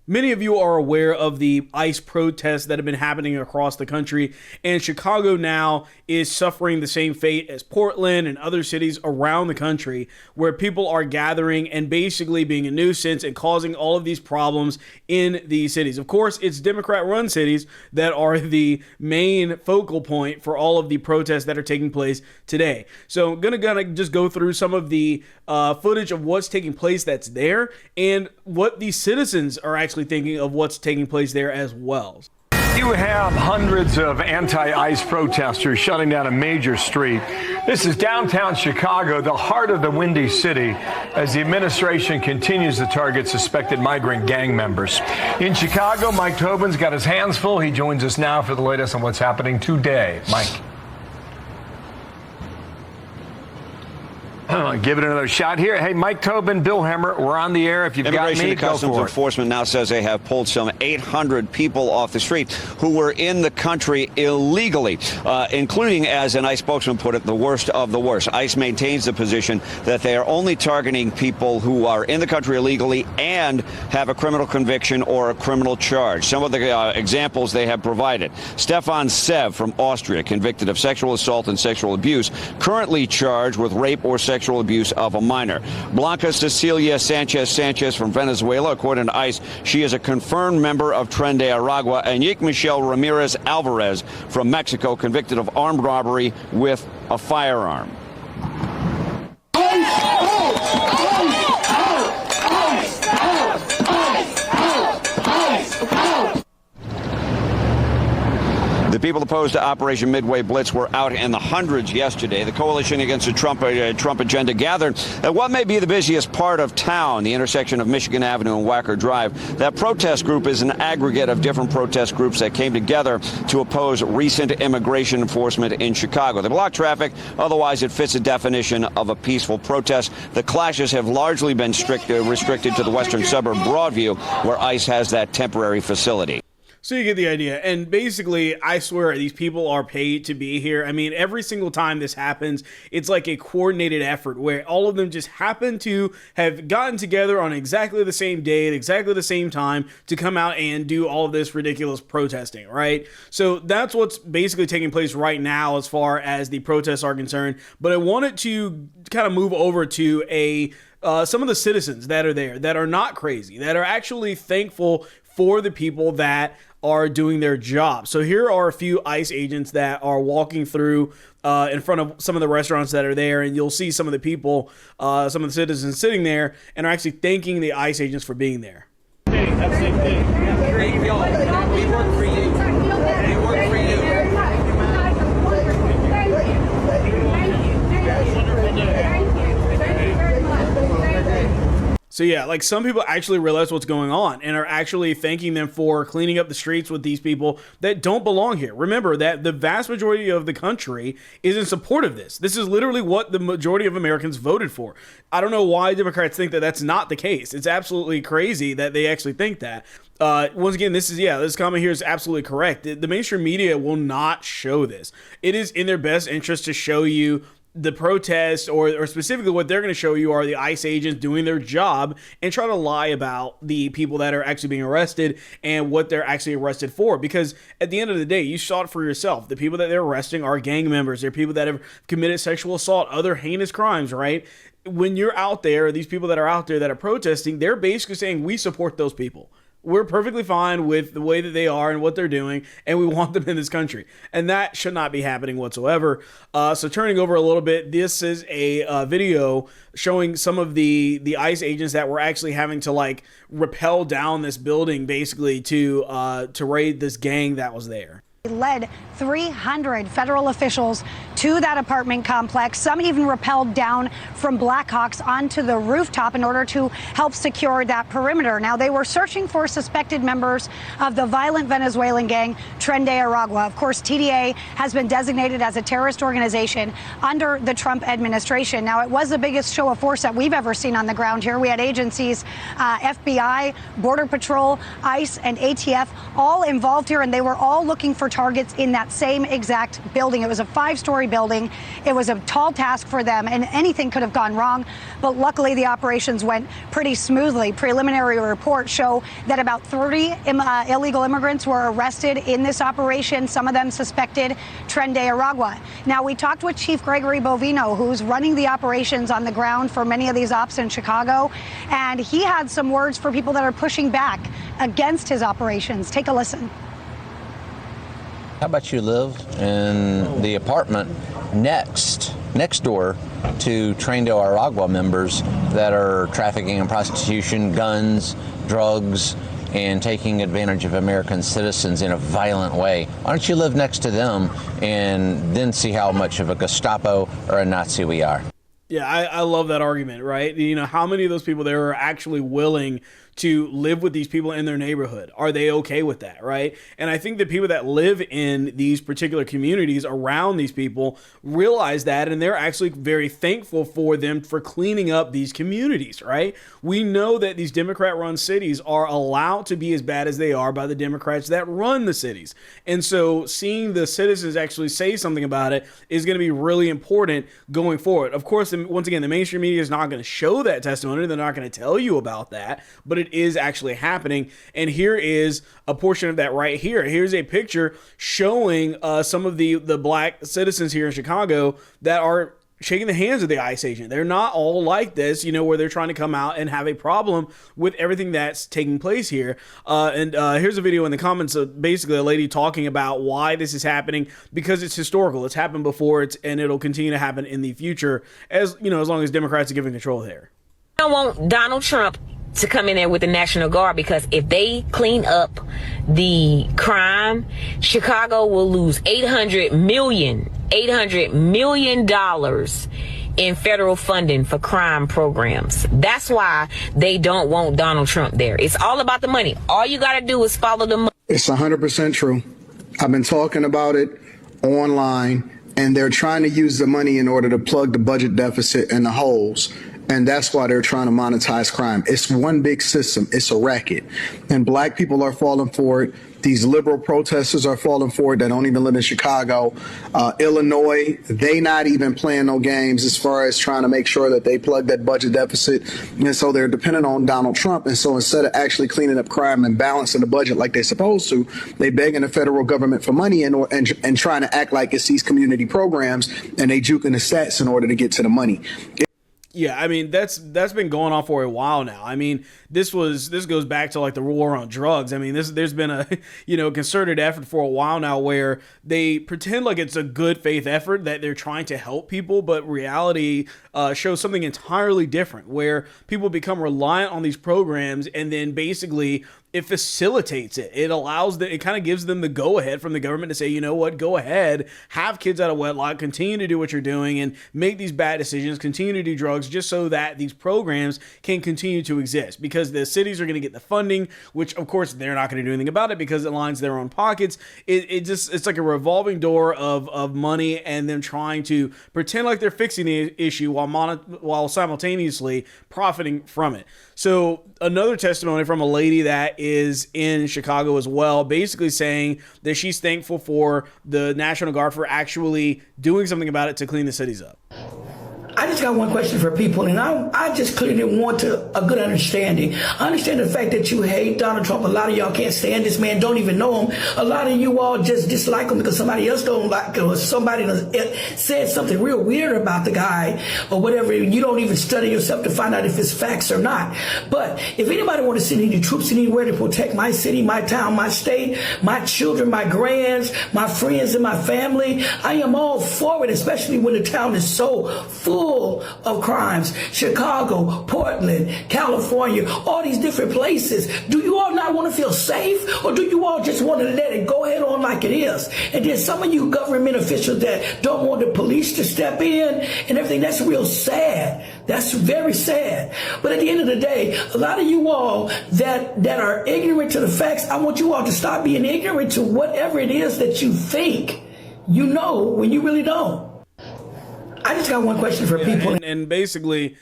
Many of you are aware of the ICE protests that have been happening across the country, and Chicago now is suffering the same fate as Portland and other cities around the country, where people are gathering and basically being a nuisance and causing all of these problems in these cities. Of course, it's Democrat-run cities that are the main focal point for all of the protests that are taking place today. So I'm gonna just go through some of the footage of what's taking place that's there and what the citizens are actually thinking of what's taking place there as well. You have hundreds of anti-ICE protesters shutting down a major street. This is downtown Chicago, the heart of the Windy City, as the administration continues to target suspected migrant gang members. In Chicago, Mike Tobin's got his hands full. He joins us now for the latest on what's happening today. Mike. Give it another shot here. Hey, Mike Tobin, Bill Hemmer, we're on the air. If you've got me, Immigration and Customs Enforcement now says they have pulled some 800 people off the street who were in the country illegally, including, as an ICE spokesman put it, the worst of the worst. ICE maintains the position that they are only targeting people who are in the country illegally and have a criminal conviction or a criminal charge. Some of the examples they have provided. Stefan Sev from Austria, convicted of sexual assault and sexual abuse, currently charged with rape or sexual abuse of a minor. Blanca Cecilia Sanchez from Venezuela, according to ICE, she is a confirmed member of Tren de Aragua. And Yik Michelle Ramirez Alvarez from Mexico, convicted of armed robbery with a firearm. The people opposed to Operation Midway Blitz were out in the hundreds yesterday. The coalition against the Trump agenda gathered at what may be the busiest part of town, the intersection of Michigan Avenue and Wacker Drive. That protest group is an aggregate of different protest groups that came together to oppose recent immigration enforcement in Chicago. They blocked traffic, otherwise it fits the definition of a peaceful protest. The clashes have largely been restricted to the western suburb Broadview, where ICE has that temporary facility. So you get the idea. And basically, I swear, these people are paid to be here. I mean, every single time this happens, it's like a coordinated effort where all of them just happen to have gotten together on exactly the same day at exactly the same time to come out and do all of this ridiculous protesting, right? So that's what's basically taking place right now as far as the protests are concerned. But I wanted to kind of move over to some of the citizens that are there that are not crazy, that are actually thankful for the people that are doing their job. So here are a few ICE agents that are walking through in front of some of the restaurants that are there, and you'll see some of the people, some of the citizens sitting there and are actually thanking the ICE agents for being there. Hey, have a safe day. Great, we work for you. We work for you. Wonderful day. So yeah, like some people actually realize what's going on and are actually thanking them for cleaning up the streets with these people that don't belong here. Remember that the vast majority of the country is in support of this. This is literally what the majority of Americans voted for. I don't know why Democrats think that that's not the case. It's absolutely crazy that they actually think that. Once again, this comment here is absolutely correct. The mainstream media will not show this. It is in their best interest to show you the protests, or specifically what they're going to show you are the ICE agents doing their job and try to lie about the people that are actually being arrested and what they're actually arrested for. Because at the end of the day, you saw it for yourself. The people that they're arresting are gang members. They're people that have committed sexual assault, other heinous crimes, right? When you're out there, these people that are out there that are protesting, they're basically saying, we support those people. We're perfectly fine with the way that they are and what they're doing, and we want them in this country. And that should not be happening whatsoever. So turning over a little bit, this is a video showing some of the ICE agents that were actually having to like rappel down this building basically to raid this gang that was there. Led 300 federal officials to that apartment complex. Some even rappelled down from Blackhawks onto the rooftop in order to help secure that perimeter. Now, they were searching for suspected members of the violent Venezuelan gang Tren de Aragua. Of course, TDA has been designated as a terrorist organization under the Trump administration. Now, it was the biggest show of force that we've ever seen on the ground here. We had agencies, FBI, Border Patrol, ICE, and ATF all involved here, and they were all looking for targets in that same exact building. It was a 5-story building. It was a tall task for them, and anything could have gone wrong. But luckily, the operations went pretty smoothly. Preliminary reports show that about 30 illegal immigrants were arrested in this operation, some of them suspected Tren de Aragua. Now, we talked with Chief Gregory Bovino, who's running the operations on the ground for many of these ops in Chicago, and he had some words for people that are pushing back against his operations. Take a listen. How about you live in the apartment next door to Tren de Aragua members that are trafficking and prostitution, guns, drugs, and taking advantage of American citizens in a violent way? Why don't you live next to them and then see how much of a Gestapo or a Nazi we are? Yeah, I love that argument, right? You know, how many of those people there are actually willing to live with these people in their neighborhood? Are they okay with that, right? And I think the people that live in these particular communities around these people realize that, and they're actually very thankful for them for cleaning up these communities, right? We know that these Democrat-run cities are allowed to be as bad as they are by the Democrats that run the cities. And so seeing the citizens actually say something about it is going to be really important going forward. Of course, once again, the mainstream media is not going to show that testimony. They're not going to tell you about that, but it is actually happening. And here is a portion of that right here. Here's a picture showing some of the black citizens here in Chicago that are shaking the hands of the ICE agent. They're not all like this, you know, where they're trying to come out and have a problem with everything that's taking place here. And here's a video in the comments of basically a lady talking about why this is happening, because it's historical. It's happened before, and it'll continue to happen in the future, as you know, as long as Democrats are given control there. I don't want Donald Trump to come in there with the National Guard, because if they clean up the crime, Chicago will lose $800 million in federal funding for crime programs. That's why they don't want Donald Trump there. It's all about the money. All you got to do is follow the money. It's 100% true. I've been talking about it online, and they're trying to use the money in order to plug the budget deficit and the holes. And that's why they're trying to monetize crime. It's one big system. It's a racket. And black people are falling for it. These liberal protesters are falling for it that don't even live in Chicago. Illinois, they not even playing no games as far as trying to make sure that they plug that budget deficit. And so they're dependent on Donald Trump. And so instead of actually cleaning up crime and balancing the budget like they're supposed to, they begging the federal government for money and trying to act like it's these community programs, and they juking the stats in order to get to the money. Yeah, I mean, that's been going on for a while now. I mean, this goes back to like the war on drugs. I mean, there's been a concerted effort for a while now where they pretend like it's a good faith effort that they're trying to help people, but reality shows something entirely different, where people become reliant on these programs, and then basically it facilitates it. It allows it kind of gives them the go ahead from the government to say, you know what, go ahead, have kids out of wedlock, continue to do what you're doing and make these bad decisions, continue to do drugs, just so that these programs can continue to exist, because the cities are going to get the funding, which of course they're not going to do anything about it because it lines their own pockets. It's like a revolving door of money, and them trying to pretend like they're fixing the issue while simultaneously profiting from it. So another testimony from a lady that is in Chicago as well, basically saying that she's thankful for the National Guard for actually doing something about it to clean the cities up. I just got one question for people, and I just clearly want a good understanding. I understand the fact that you hate Donald Trump. A lot of y'all can't stand this man, don't even know him. A lot of you all just dislike him because somebody else don't like him, or somebody said something real weird about the guy or whatever. You don't even study yourself to find out if it's facts or not. But if anybody want to send any troops anywhere to protect my city, my town, my state, my children, my grands, my friends, and my family, I am all for it, especially when the town is so full of crimes. Chicago, Portland, California, all these different places. Do you all not want to feel safe, or do you all just want to let it go ahead on like it is? And then some of you government officials that don't want the police to step in and everything, that's real sad. That's very sad. But at the end of the day, a lot of you all that are ignorant to the facts, I want you all to stop being ignorant to whatever it is that you think you know when you really don't. I just got one question for people. And basically,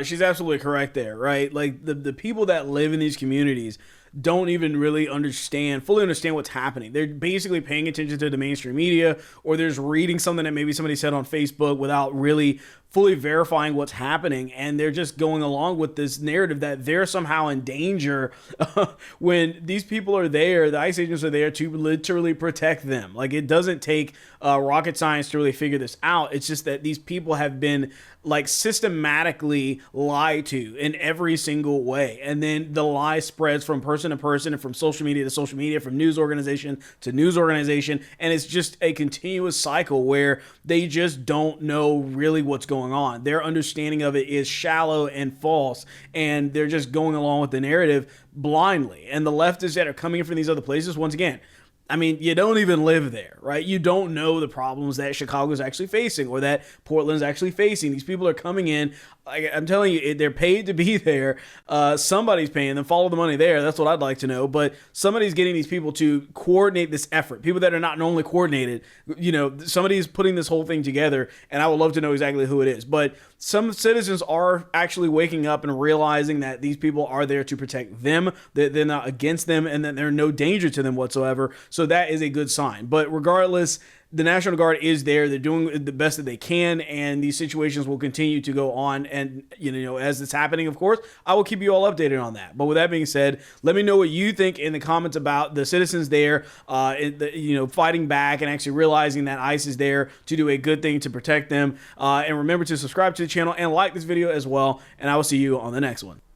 she's absolutely correct there, right? Like the people that live in these communities, don't even really fully understand what's happening. They're basically paying attention to the mainstream media, or they're just reading something that maybe somebody said on Facebook without really fully verifying what's happening, and they're just going along with this narrative that they're somehow in danger when these people are there. The ICE agents are there to literally protect them. Like, it doesn't take rocket science to really figure this out. It's just that these people have been like systematically lied to in every single way, and then the lie spreads from person to person and from social media to social media, from news organization to news organization, and it's just a continuous cycle where they just don't know really what's going on. Their understanding of it is shallow and false, and they're just going along with the narrative blindly. And the leftists that are coming in from these other places, once again, I mean, you don't even live there, right? You don't know the problems that Chicago is actually facing or that Portland's actually facing. These people are coming in. I'm telling you, they're paid to be there. Somebody's paying them. Follow the money there. That's what I'd like to know. But somebody's getting these people to coordinate this effort. People that are not normally coordinated. Somebody's putting this whole thing together, and I would love to know exactly who it is. But some citizens are actually waking up and realizing that these people are there to protect them, that they're not against them, and that they're no danger to them whatsoever. So that is a good sign. But regardless, the National Guard is there. They're doing the best that they can, and these situations will continue to go on. And, as it's happening, of course, I will keep you all updated on that. But with that being said, let me know what you think in the comments about the citizens there, fighting back and actually realizing that ICE is there to do a good thing to protect them. And remember to subscribe to the channel and like this video as well. And I will see you on the next one.